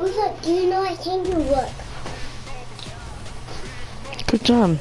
Also, do you know I can do work? Good job.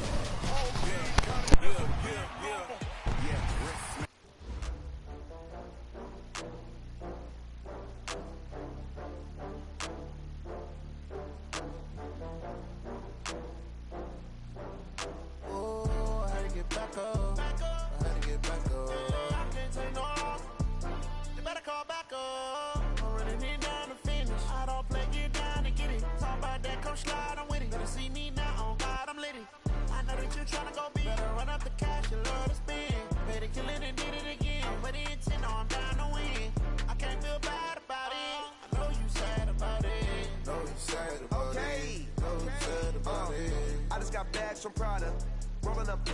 I just got bags from Prada, rolling up.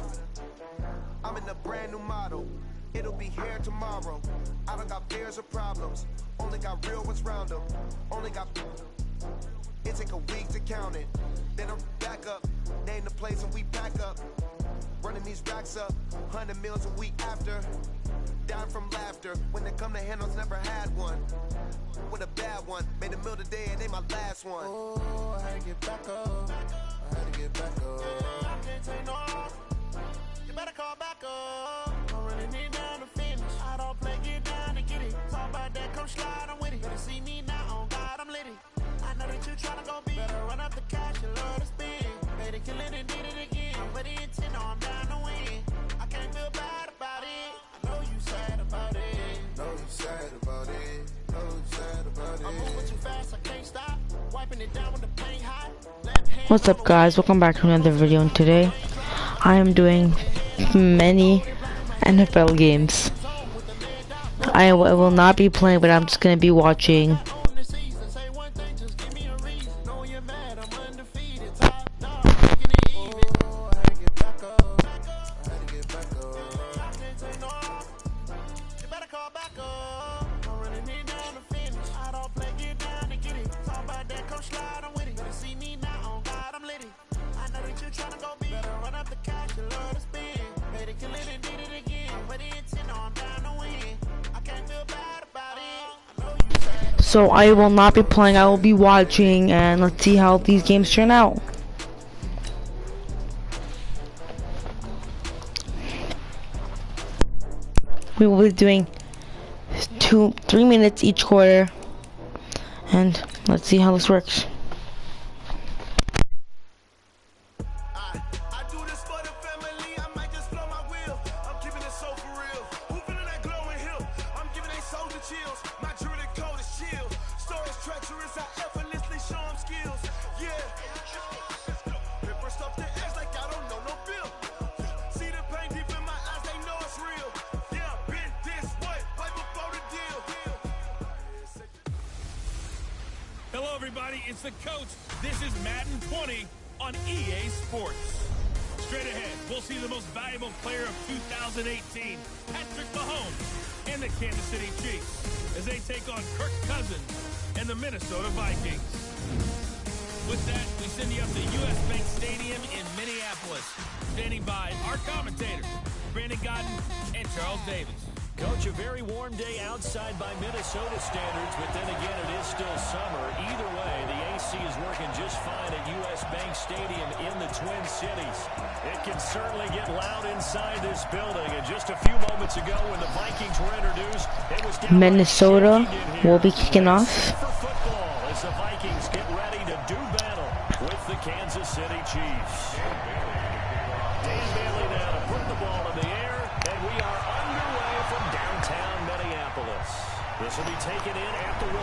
I'm in a brand new model. It'll be here tomorrow. I don't got fears or problems. Only got real ones round them. Only got. It take a week to count it. Then I'm back up. Name the place and we pack up. Running these racks up. 100 meals a week after. Down from laughter. When they come to handles, never had one. With a bad one. Made a meal today and ain't my last one. Oh, I had to get back up. I had to get back up. I can't take no off. You better call back up. I'm running it down to finish. I don't play, get down and get it. Talk about that, come slide, I'm with it. Better see me now, on God, I'm litty. I know that you tryna go big. Better run up the cash, you love to spin. Made it, kill it, and did it again. But the intent, no, I'm down to win. I can't feel bad about it. I know you sad about it. Know you sad about it. Know you sad about it. I'm moving too fast, I can't stop. Wiping it down with the paint hot. What's up, guys? Welcome back to another video, and today I am doing many NFL games. I will not be playing, but I'm just gonna be watching. So I will not be playing, I will be watching, and let's see how these games turn out. We will be doing 3 minutes each quarter, and let's see how this works. Hello everybody, it's the coach. This is Madden 20 on EA Sports. Straight ahead, we'll see the most valuable player of 2018, Patrick Mahomes, and the Kansas City Chiefs, as they take on Kirk Cousins and the Minnesota Vikings. With that, we send you up to US Bank Stadium in Minneapolis, standing by our commentators, Brandon Godden and Charles Davis. Coach, a very warm day outside by Minnesota standards, but then again, it is still summer. Either way, the AC is working just fine at US Bank Stadium in the Twin Cities. It can certainly get loud inside this building, and just a few moments ago when the Vikings were introduced, it was Minnesota will be kicking off. For football, as the Vikings get ready to do battle with the Kansas City Chiefs. Dan Bailey now to put the ball in the air, and we are underway from downtown Minneapolis. This will be taken in at the 1.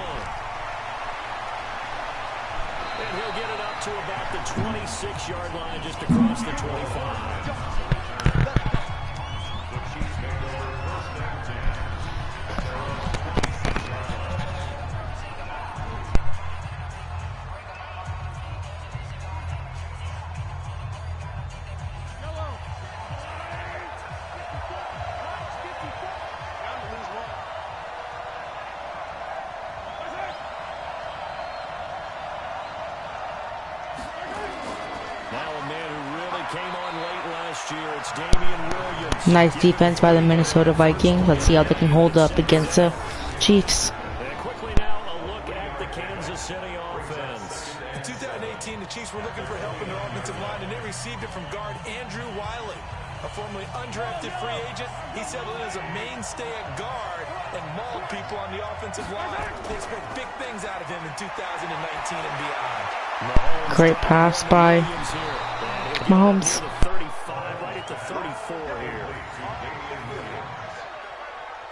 And he'll get it up to about the 26-yard line, just across the 25. Nice defense by the Minnesota Vikings. Let's see how they can hold up against the Chiefs. And quickly now, a look at the Kansas City offense. In 2018, the Chiefs were looking for help in their offensive line, and they received it from guard Andrew Wiley, a formerly undrafted free agent. He settled in as a mainstay at guard and mauled people on the offensive line. They expect big things out of him in 2019 and beyond. Great pass by Mahomes. 35 right at the 34 here.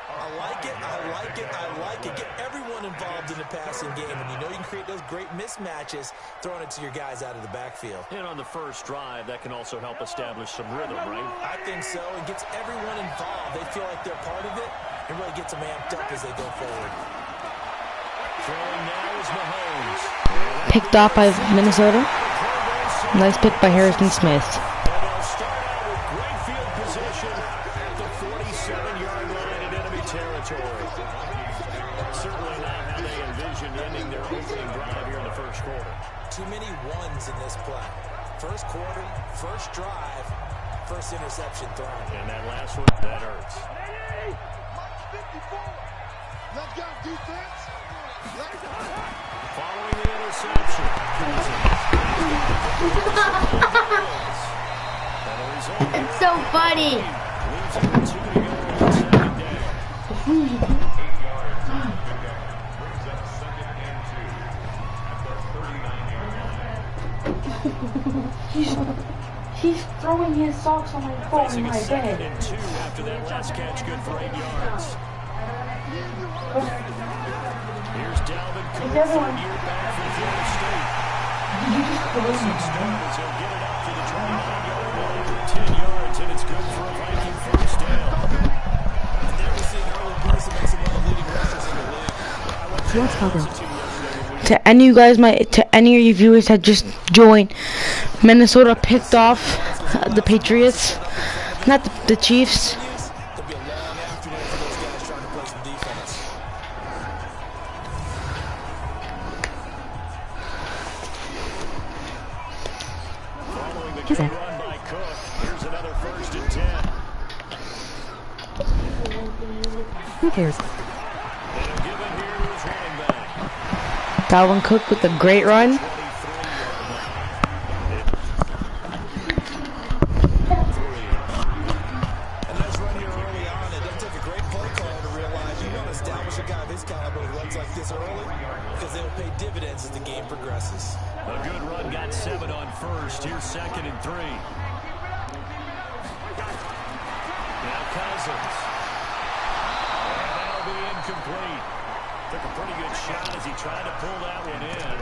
I like it, I like it, I like it. Get everyone involved in the passing game, and you know you can create those great mismatches throwing it to your guys out of the backfield. And on the first drive, that can also help establish some rhythm, right? I think so. It gets everyone involved. They feel like they're part of it, and really gets them amped up as they go forward. Throwing now is Mahomes. Picked off by Minnesota. Nice pick by Harrison Smith. And they'll start out with great field position at the 47-yard line in enemy territory. Certainly not how they envisioned ending their opening drive here in the first quarter. Too many ones in this play. First quarter, first drive, first interception thrown. And that last one, that hurts. Let's go, defense. Let's go. Following the interception. It's so funny. Leaves it with 2 to go on second down. He's throwing his socks on my phone Facing a second and 2 after that last catch, good for 8 yards. Here's Dalvin Cook, third year back for Florida State. Promising start as he'll get it up to the 29-yard line. 10 yards, and it's good for a Viking first down. And there we see an early burst that makes him one of the leading rushers in the league. Let's cover. To any of you guys, to any of you viewers that just joined, Minnesota picked off the Patriots, not the Chiefs. There'll be a long afternoon for those guys trying to play some defense. Following the good run by Cook, here's another first and 10. Who cares? And he'll give it here to his running back. Dalvin Cook with a great run. A good run got 7 on first. Here's second and 3. Now Cousins. And that'll be incomplete. Took a pretty good shot as he tried to pull that one in.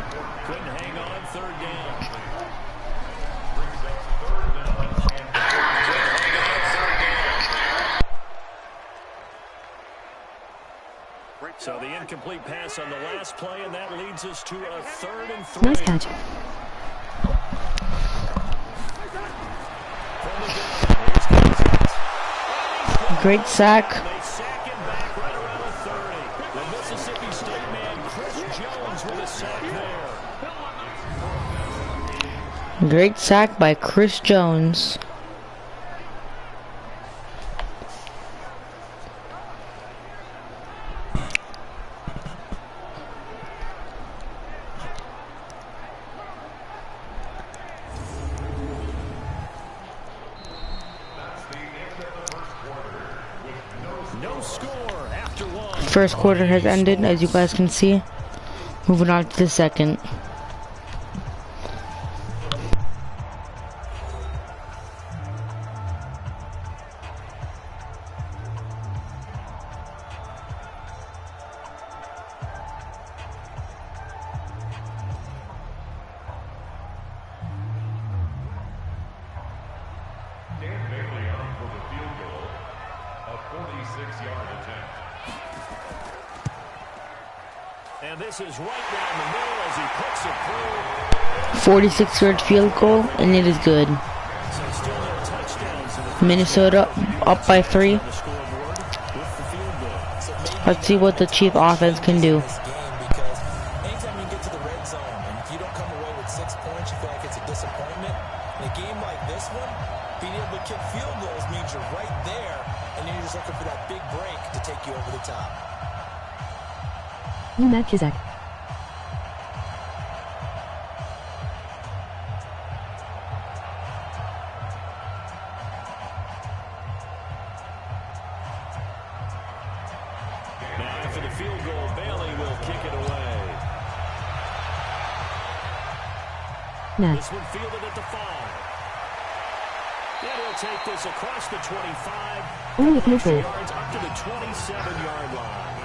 Couldn't hang on, third down. So the incomplete pass on the last play, and that leads us to a 3rd and 3. Nice catch. Great sack. They sack him back right around the 30. The Mississippi State man, Chris Jones, with a sack there. Great sack by Chris Jones. No score after 1. First quarter has ended, as you guys can see. Moving on to the second. And this is right down the middle as he puts it through. 46-yard field goal, and it is good. So still no touchdowns in the Minnesota up by 3. on the scoreboard with the field goal. Let's see what the Chief offense can do. This game, because anytime you get to the red zone and if you don't come away with 6 points, you feel like it's a disappointment. In a game like this one, being able to kick field goals means you're right there, and then you're just looking for that big break to take you over the top. New Matt Kizak. kick it away. Nah. This one fielded at the 5. And he'll take this across the 25. Only a field goal. Yards up to the 27-yard line.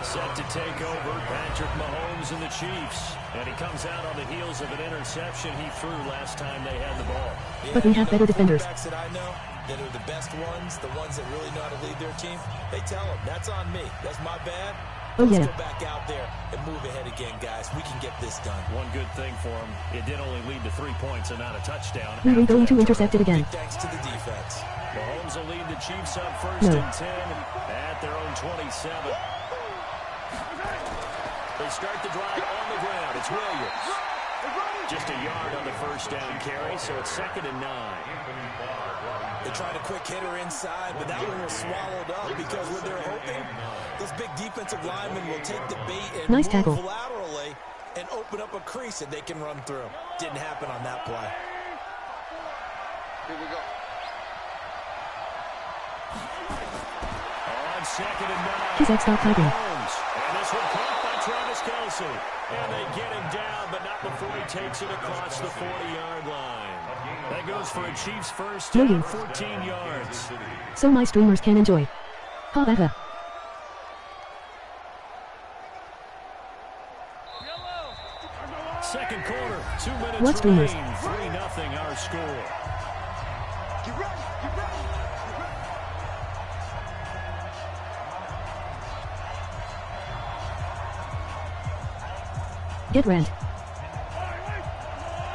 Set to take over, Patrick Mahomes and the Chiefs. And he comes out on the heels of an interception he threw last time they had the ball. But we have better defenders. That I know that are the best ones, the ones that really know how to lead their team, they tell them, that's on me. That's my bad. Oh, Let's yeah. go back out there and move ahead again, guys. We can get this done. One good thing for him, it did only lead to 3 points and not a touchdown. We were going to intercept it again. Thanks to the defense. Mahomes will lead the Chiefs up first No. and 10 at their own 27. They start the drive on the ground. It's Williams. Just a yard on the first down carry, so it's 2nd and 9. They tried a quick hitter inside, but that one was swallowed up because what they're hoping, those big defensive linemen will take the bait and Nice move tackle. laterally and open up a crease that they can run through. Didn't happen on that play. Here we go. On 2nd and 9. His ex-stop typing. Mahomes. And this one caught by Travis Kelce. And they get him down, but not before he takes it across the 40-yard line. That goes for a Chiefs first No, down, you. 14 yards. So my streamers can enjoy. Ha ha. Second quarter, 2 minutes What streamers? remain. 3-0 our score. Get ready. Get ready. Get rent.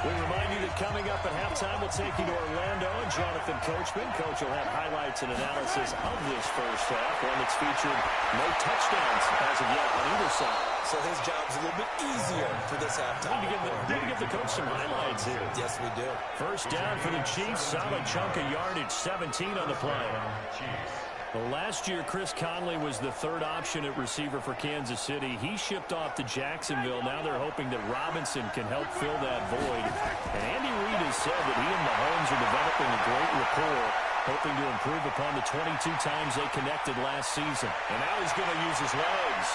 We remind you that coming up at halftime, we'll take you to Orlando and Jonathan Coachman. Coach will have highlights and analysis of this first half, one that's featured no touchdowns as of yet on either side. So his job's a little bit easier for this halftime. Need to give the coach some highlights here. Yes, we do. First down for the Chiefs, solid chunk of yardage, 17 on the play. Well, last year, Chris Conley was the third option at receiver for Kansas City. He shipped off to Jacksonville. Now they're hoping that Robinson can help fill that void. And Andy Reid has said that he and Mahomes are developing a great rapport, hoping to improve upon the 22 times they connected last season. And now he's going to use his legs.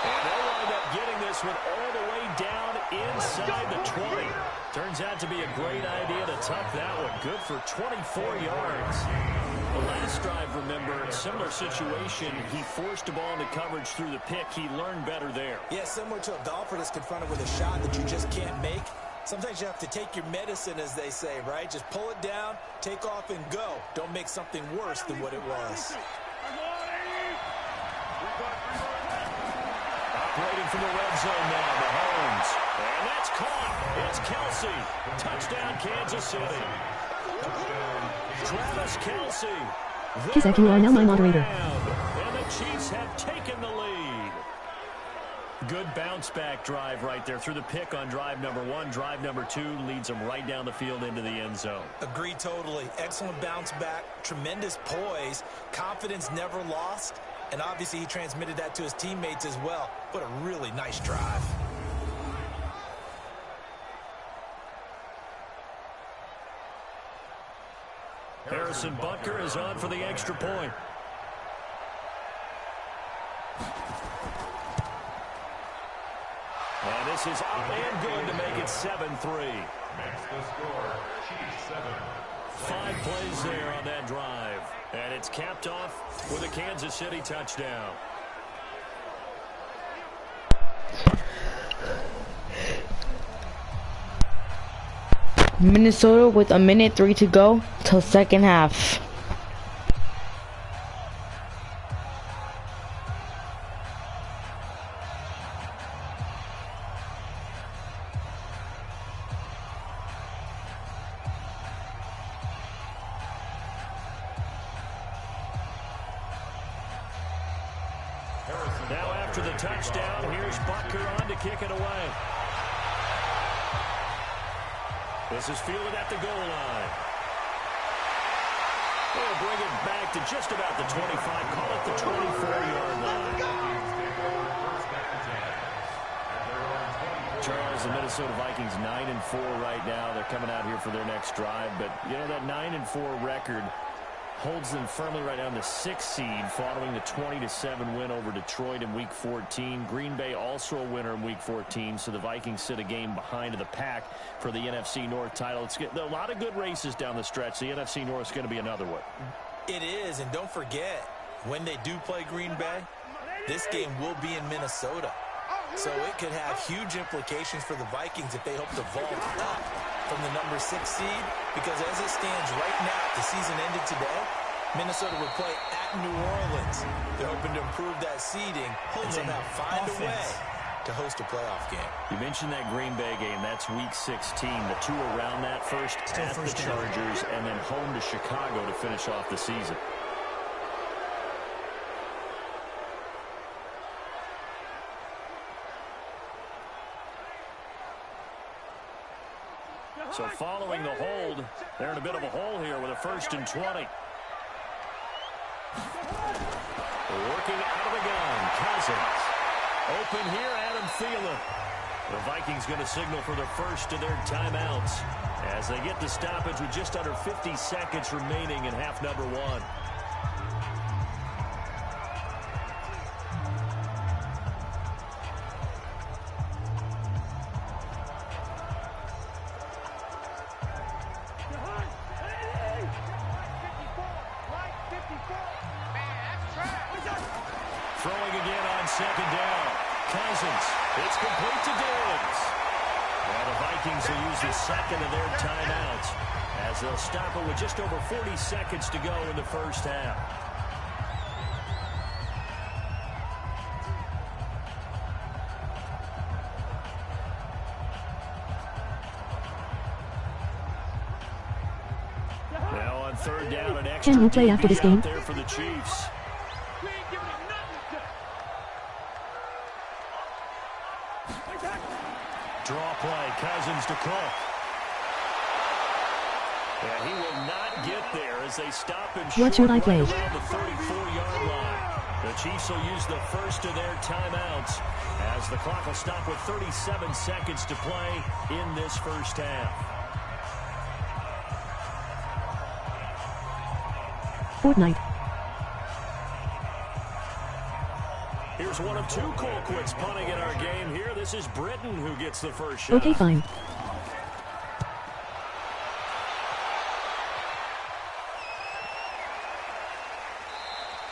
And they'll wind up getting this one all the way down inside the 20. Turns out to be a great idea to tuck that one. Good for 24 yards. The last drive, remember, similar situation. He forced a ball into coverage through the pick. He learned better there. Yeah, similar to a golfer that's confronted with a shot that you just can't make. Sometimes you have to take your medicine, as they say, right? Just pull it down, take off, and go. Don't make something worse than what it was. Operating from the red zone now, Mahomes. And that's caught. It's Kelce. Touchdown, Kansas City. Travis Kelce. Kizak, you are now my moderator. And the Chiefs have taken the lead. Good bounce back drive right there through the pick on drive number 1. Drive number 2 leads them right down the field into the end zone. Agree totally. Excellent bounce back. Tremendous poise. Confidence never lost. And obviously he transmitted that to his teammates as well. What a really nice drive. Harrison Butker is on for the extra point. And this is up and good to make it 7-3. Makes the score, Chiefs 7. 5 plays there on that drive. And it's capped off with a Kansas City touchdown. Minnesota with 1:03 to go till second half. Now after the touchdown, here's Butker on to kick it away. This is fielded at the goal line. They'll bring it back to just about the 25, call it the 24-yard line. Charles, the Minnesota Vikings 9-4 right now. They're coming out here for their next drive, but you know that 9-4 record, holds them firmly right now in the 6th seed following the 20-7 win over Detroit in Week 14. Green Bay also a winner in Week 14, so the Vikings sit a game behind the pack for the NFC North title. It's a lot of good races down the stretch. The NFC North is going to be another one. It is, and don't forget, when they do play Green Bay, this game will be in Minnesota. So it could have huge implications for the Vikings if they hope to vault up from the number 6 seed, because as it stands right now, if the season ended today, Minnesota would play at New Orleans. They're hoping to improve that seeding and somehow find a way to host a playoff game. You mentioned that Green Bay game. That's Week 16. The two around that, first at the Chargers and then home to Chicago to finish off the season. So following the hold, they're in a bit of a hole here with a 1st and 20. Working out of the gun, Cousins. Open here, Adam Thielen. The Vikings going to signal for the first of their timeouts as they get the stoppage with just under 50 seconds remaining in half number 1. Throwing again on 2nd down. Cousins. It's complete to Diggs. And the Vikings will use the 2nd of their timeouts as they'll stop it with just over 40 seconds to go in the first half. Now on 3rd down, an extra Can we play after this game? there for the Chiefs. Draw play, Cousins to Cook. Yeah, he will not get there as they stop and What should I play? Around the 34-yard line. The Chiefs will use the first of their timeouts as the clock will stop with 37 seconds to play in this first half. Fortnite. Here's one of 2 Colquitts punting in our game here. This is Britton who gets the first shot. Okay, fine.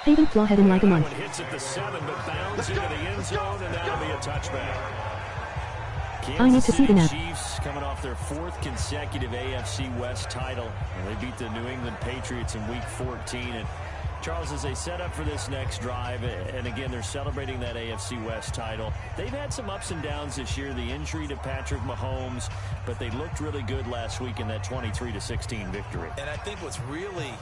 Haven't clawheading like a month. That one hits at the 7, but bounds into the end zone, and that'll be a touchback. I need to see the Kansas net. City Chiefs coming off their 4th consecutive AFC West title. And they beat the New England Patriots in Week 14. And Charles, as they set up for this next drive, and again, they're celebrating that AFC West title. They've had some ups and downs this year, the injury to Patrick Mahomes, but they looked really good last week in that 23-16 victory. And I think what's really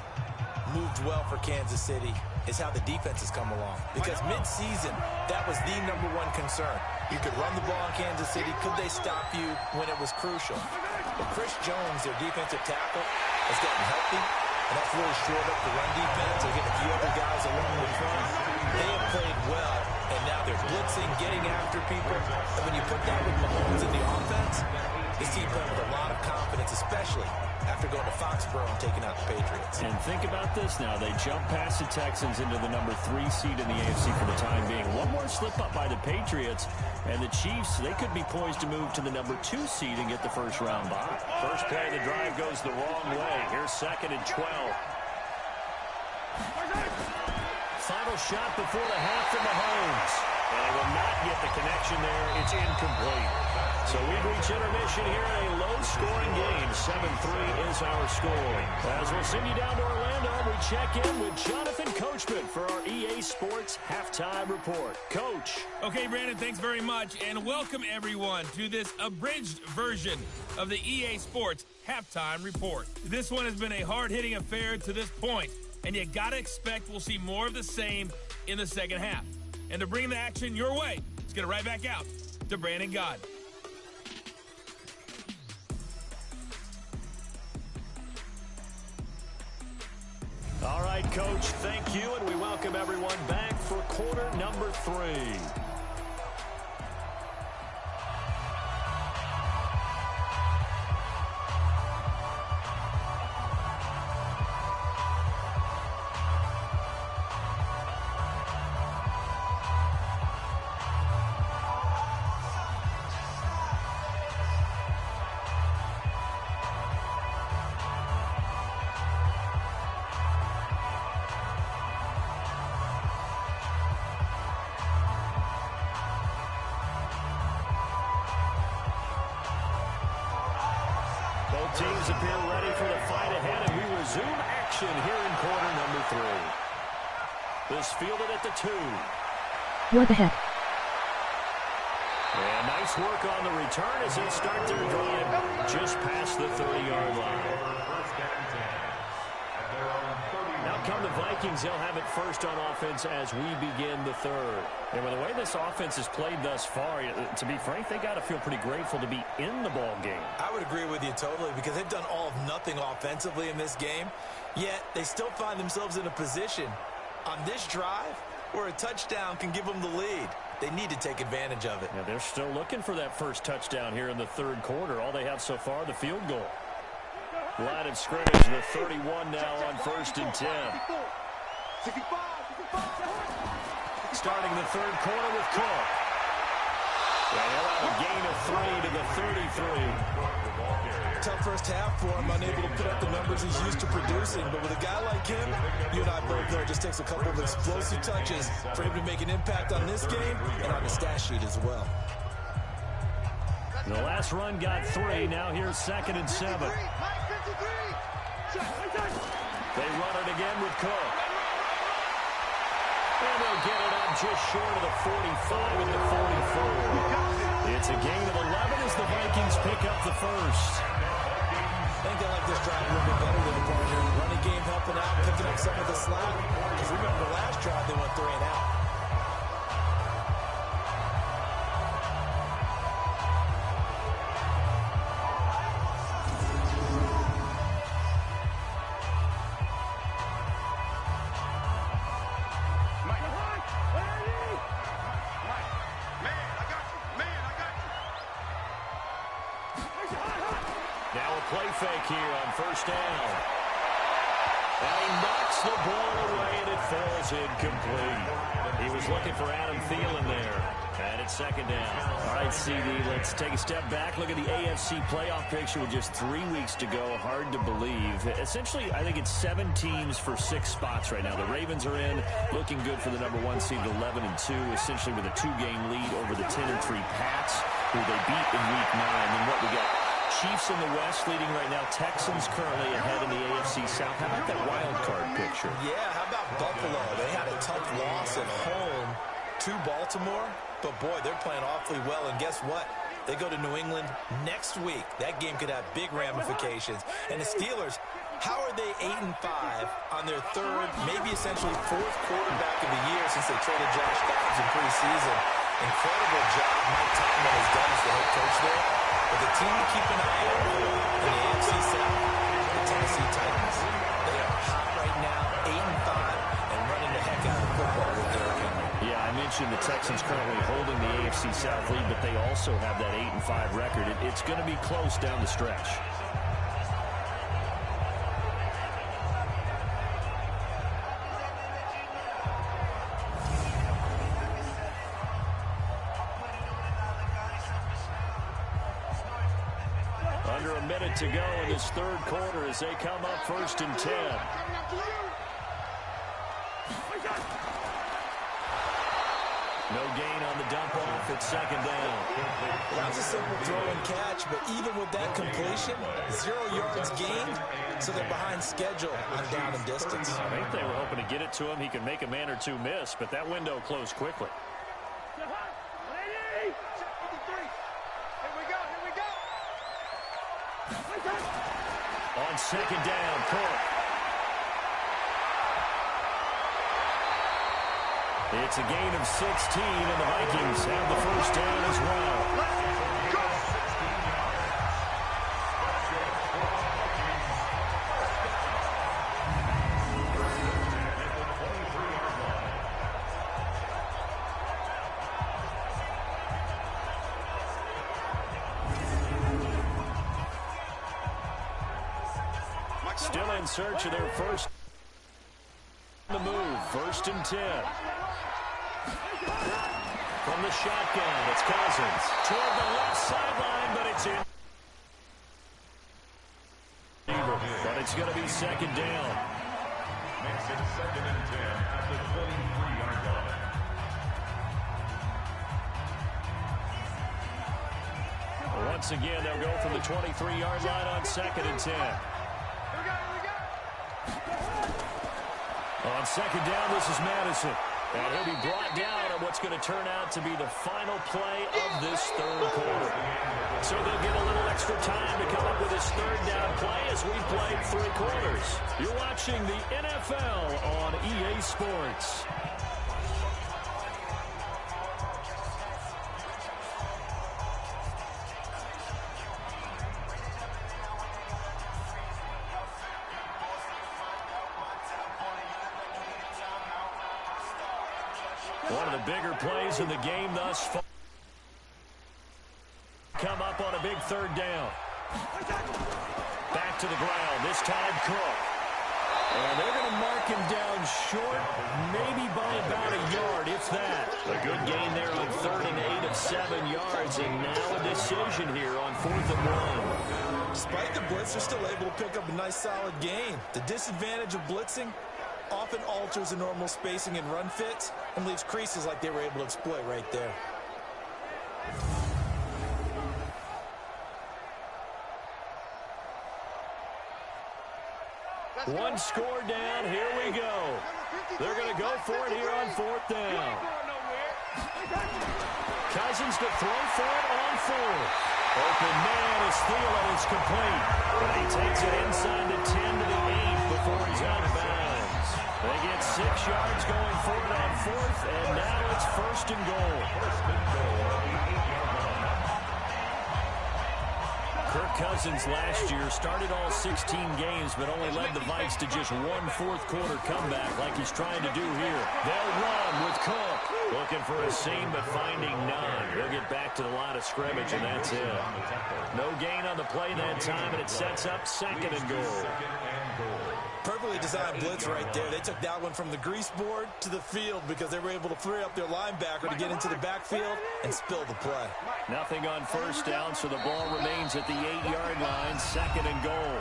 moved well for Kansas City is how the defense has come along. Because mid-season, that was the number 1 concern. You could run the ball in Kansas City. Could they stop you when it was crucial? But Chris Jones, their defensive tackle, has gotten healthy. And that's really shored up the run defense. They're getting a few other guys along the front. They have played well, and now they're blitzing, getting after people. And when you put that with Mahomes in the offense, this team playing with a lot of confidence, especially after going to Foxborough and taking out the Patriots. And think about this now. They jump past the Texans into the number 3 seed in the AFC for the time being. One more slip up by the Patriots, and the Chiefs, they could be poised to move to the number 2 seed and get the first round bye. First play of the drive goes the wrong way. Here's 2nd and 12. Final shot before the half from Mahomes. And they will not get the connection there. It's incomplete. So we reach intermission here in a low-scoring game. 7-3 is our score. As we'll send you down to Orlando, we check in with Jonathan Coachman for our EA Sports Halftime Report. Coach. Okay, Brandon, thanks very much, and welcome everyone to this abridged version of the EA Sports Halftime Report. This one has been a hard-hitting affair to this point, and you gotta expect we'll see more of the same in the second half. And to bring the action your way, let's get it right back out to Brandon God. All right, Coach, thank you, and we welcome everyone back for quarter number 3. Both teams appear ready for the fight ahead, and we resume action here in quarter number 3. This fielded at the 2. What the heck? And nice work on the return as they start their drive just past the 30-yard line. Now come the Vikings. They'll have it first on offense as we begin the third. And with the way this offense has played thus far, to be frank, they got to feel pretty grateful to be in the ball game. I would agree with you totally because they've done all of nothing offensively in this game, yet they still find themselves in a position on this drive where a touchdown can give them the lead. They need to take advantage of it. Yeah, they're still looking for that first touchdown here in the third quarter. All they have so far, the field goal. Line of scrimmage, the 31 now on 1st and 10. Starting the third quarter with Cook. And he'll have a gain of 3 to the 33. Tough first half for him, unable to put up the numbers he's used to producing. But with a guy like him, you and I both know it just takes a couple of explosive touches for him to make an impact on this game and on the stat sheet as well. The last run got 3. Now here's 2nd and 7. They run it again with Cook. And they'll get it up just short of the 45 and the 44. It's a gain of 11 as the Vikings pick up the first. I think they like this drive a little bit better than the partner. Running game helping out, picking up some of the slack. Because remember, the last drive they went 3 and out. Play fake here on first down. And he knocks the ball away, and it falls incomplete. He was looking for Adam Thielen there. And it's 2nd down. All right, CD, let's take a step back. Look at the AFC playoff picture with just 3 weeks to go. Hard to believe. Essentially, I think it's 7 teams for 6 spots right now. The Ravens are in, looking good for the number 1 seed, 11-2, essentially with a 2-game lead over the 10-3 Pats, who they beat in Week 9. And what we got? Chiefs in the West leading right now. Texans currently ahead in the AFC South. How about that wild card picture? Yeah, how about Buffalo? They had a tough loss at home to Baltimore, but boy, they're playing awfully well. And guess what? They go to New England next week. That game could have big ramifications. And the Steelers, how are they 8-5 on their 3rd, maybe essentially 4th quarterback of the year since they traded Josh Dobbs in preseason? Incredible job Mike Tomlin has done as the head coach there. But the team to keep an eye out for in the AFC South, the Tennessee Titans. They are hot right now, 8-5, and running the heck out of football with Derrick Henry. Yeah, I mentioned the Texans currently holding the AFC South lead, but they also have that 8-5 record. It's going to be close down the stretch. Under a minute to go in this third quarter as they come up 1st and 10. No gain on the dump off at 2nd down. Well, that's a simple throw and catch, but even with that completion, 0 yards gained, so they're behind schedule on down and distance. I think they were hoping to get it to him. He can make a man or two miss, but that window closed quickly. On 2nd down, Cook. It's a gain of 16, and the Vikings have the first down as well. Still in search of their first. The move, 1st and 10. From the shotgun, it's Cousins. Toward the left sideline, but it's in. But it's going to be 2nd down. Makes it 2nd and 10 at the 23-yard line. once again, they'll go from the 23-yard line on 2nd and 10. On 2nd down, this is Madison. And he'll be brought down on what's going to turn out to be the final play of this 3rd quarter. So they'll get a little extra time to come up with this 3rd down play as we played 3 quarters. You're watching the NFL on EA Sports. One of the bigger plays in the game thus far. Come up on a big 3rd down. Back to the ground, this time Cook. And they're going to mark him down short, maybe by about a yard, if that. A good gain there on 3rd and 8 of 7 yards, and now a decision here on 4th and 1. Despite the blitz, they're still able to pick up a nice solid gain. The disadvantage of blitzing often alters the normal spacing and run fits and leaves creases like they were able to exploit right there. One score down, here we go. They're going to go for it here on 4th down. Cousins to throw for it on 4th. Open man is Thielen, it's complete. But he takes it inside the 10 to the 8 before he's out of bounds. They get 6 yards going for it on 4th, and now it's 1st and goal. Kirk Cousins last year started all 16 games, but only led the Vikes to just one 4th quarter comeback like he's trying to do here. They'll run with Cook. Looking for a seam, but finding none. He'll get back to the line of scrimmage, and that's it. No gain on the play that time, and it sets up 2nd and goal. Perfectly designed blitz right there. They took that one from the grease board to the field because they were able to free up their linebacker to get into the backfield and spill the play. Nothing on 1st down, so the ball remains at the 8-yard line, 2nd and goal.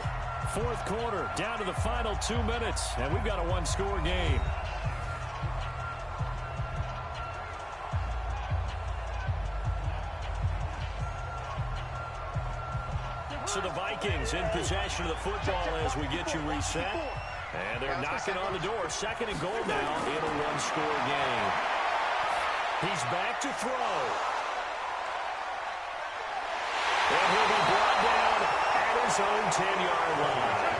4th quarter, down to the final 2 minutes, and we've got a 1-score game. So the Vikings in possession of the football as we get you reset. And they're knocking on the door. 2nd and goal now in a 1-score game. He's back to throw. And he'll be brought down at his own 10-yard line.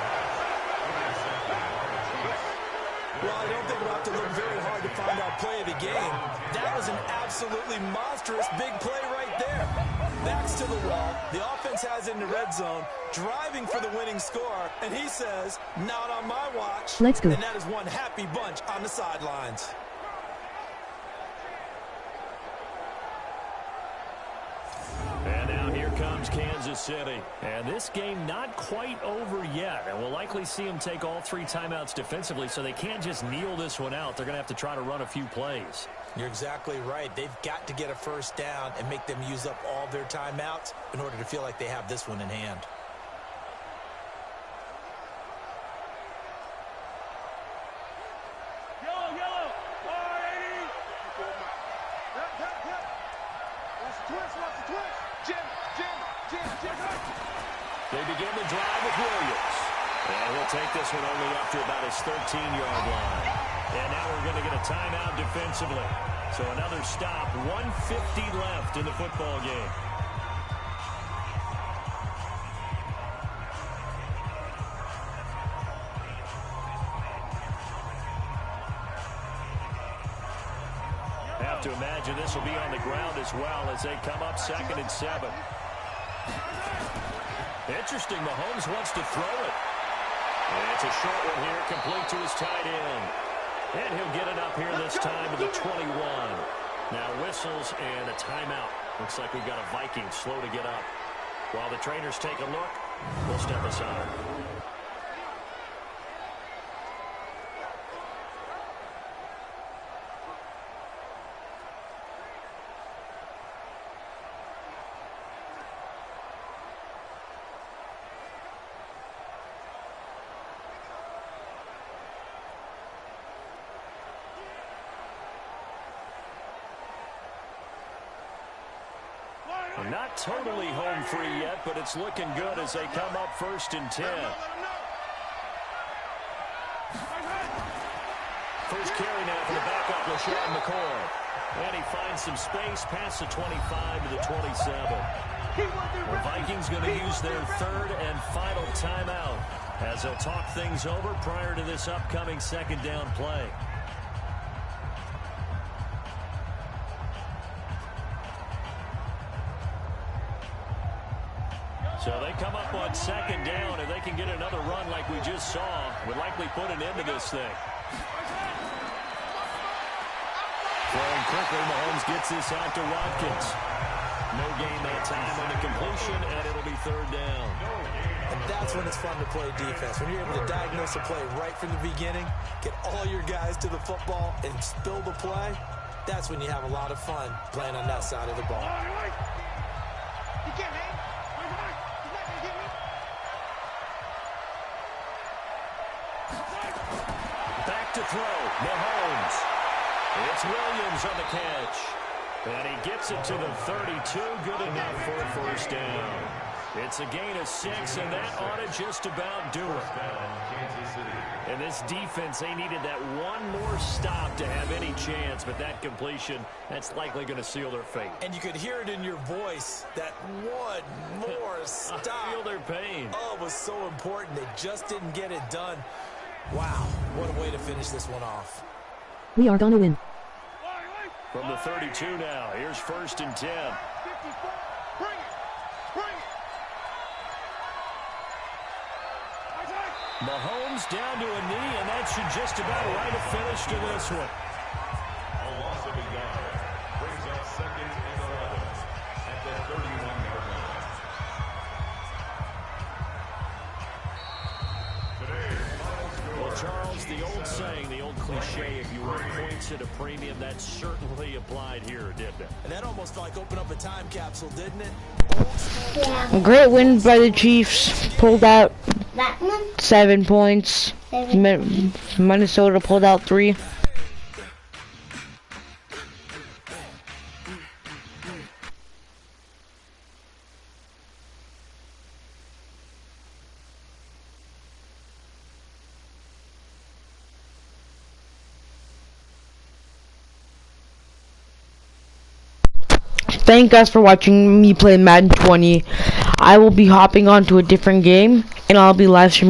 Well, I don't think we'll have to look very hard to find our play of the game. That was an absolutely monstrous big play right there. Backs to the wall. The offense has it in the red zone, driving for the winning score, and he says, not on my watch. Let's go. And that is one happy bunch on the sidelines. And now here comes Kansas City. And this game not quite over yet. And we'll likely see them take all 3 timeouts defensively, so they can't just kneel this one out. They're going to have to try to run a few plays. You're exactly right. They've got to get a 1st down and make them use up all their timeouts in order to feel like they have this one in hand. They begin the drive with Williams. And he'll take this one only up to about his 13-yard line. And now we're going to get a timeout defensively. So another stop, 1:50 left in the football game. Have to imagine this will be on the ground as well as they come up 2nd and 7. Interesting, Mahomes wants to throw it. And it's a short one here, complete to his tight end. And he'll get it up here this time to the 21. Now whistles and a timeout. Looks like we've got a Viking slow to get up. While the trainers take a look, we'll step aside. Not totally home free yet, but it's looking good as they come up 1st and 10. First carry now for the backup, LaShawn McCoy. And he finds some space past the 25 to the 27. The Vikings going to use their 3rd and final timeout as they'll talk things over prior to this upcoming 2nd down play. So they come up on 2nd down, and they can get another run like we just saw. Would likely put an end to this thing. Throwing quickly, Mahomes gets this out to Watkins. No gain that time on the completion, and it'll be 3rd down. And that's when it's fun to play defense. When you're able to diagnose a play right from the beginning, get all your guys to the football, and spill the play, that's when you have a lot of fun playing on that side of the ball. Back to throw, Mahomes. It's Williams on the catch. And he gets it to the 32. Good enough for a 1st down. It's a gain of 6, and that ought to just about do it. And this defense, they needed that one more stop to have any chance, but that completion, that's likely going to seal their fate. And you could hear it in your voice, that one more stop. I feel their pain. Oh, it was so important. They just didn't get it done. Wow, what a way to finish this one off. We are gonna win. From the 32 now, here's 1st and 10. Mahomes down to a knee, and that should just about write a finish to this one. A loss of a yard brings up 2nd and 11 at the 31-yard line. Today's final score. Well, Charles, the old saying, the old cliche, if you were points at a premium, that certainly applied here, didn't it? And that almost felt like opened up a time capsule, didn't it? A great win by the Chiefs. Pulled out That one? 7 points. Minnesota pulled out 3. Thank you guys for watching me play Madden 20. I will be hopping on to a different game, and I'll be live streaming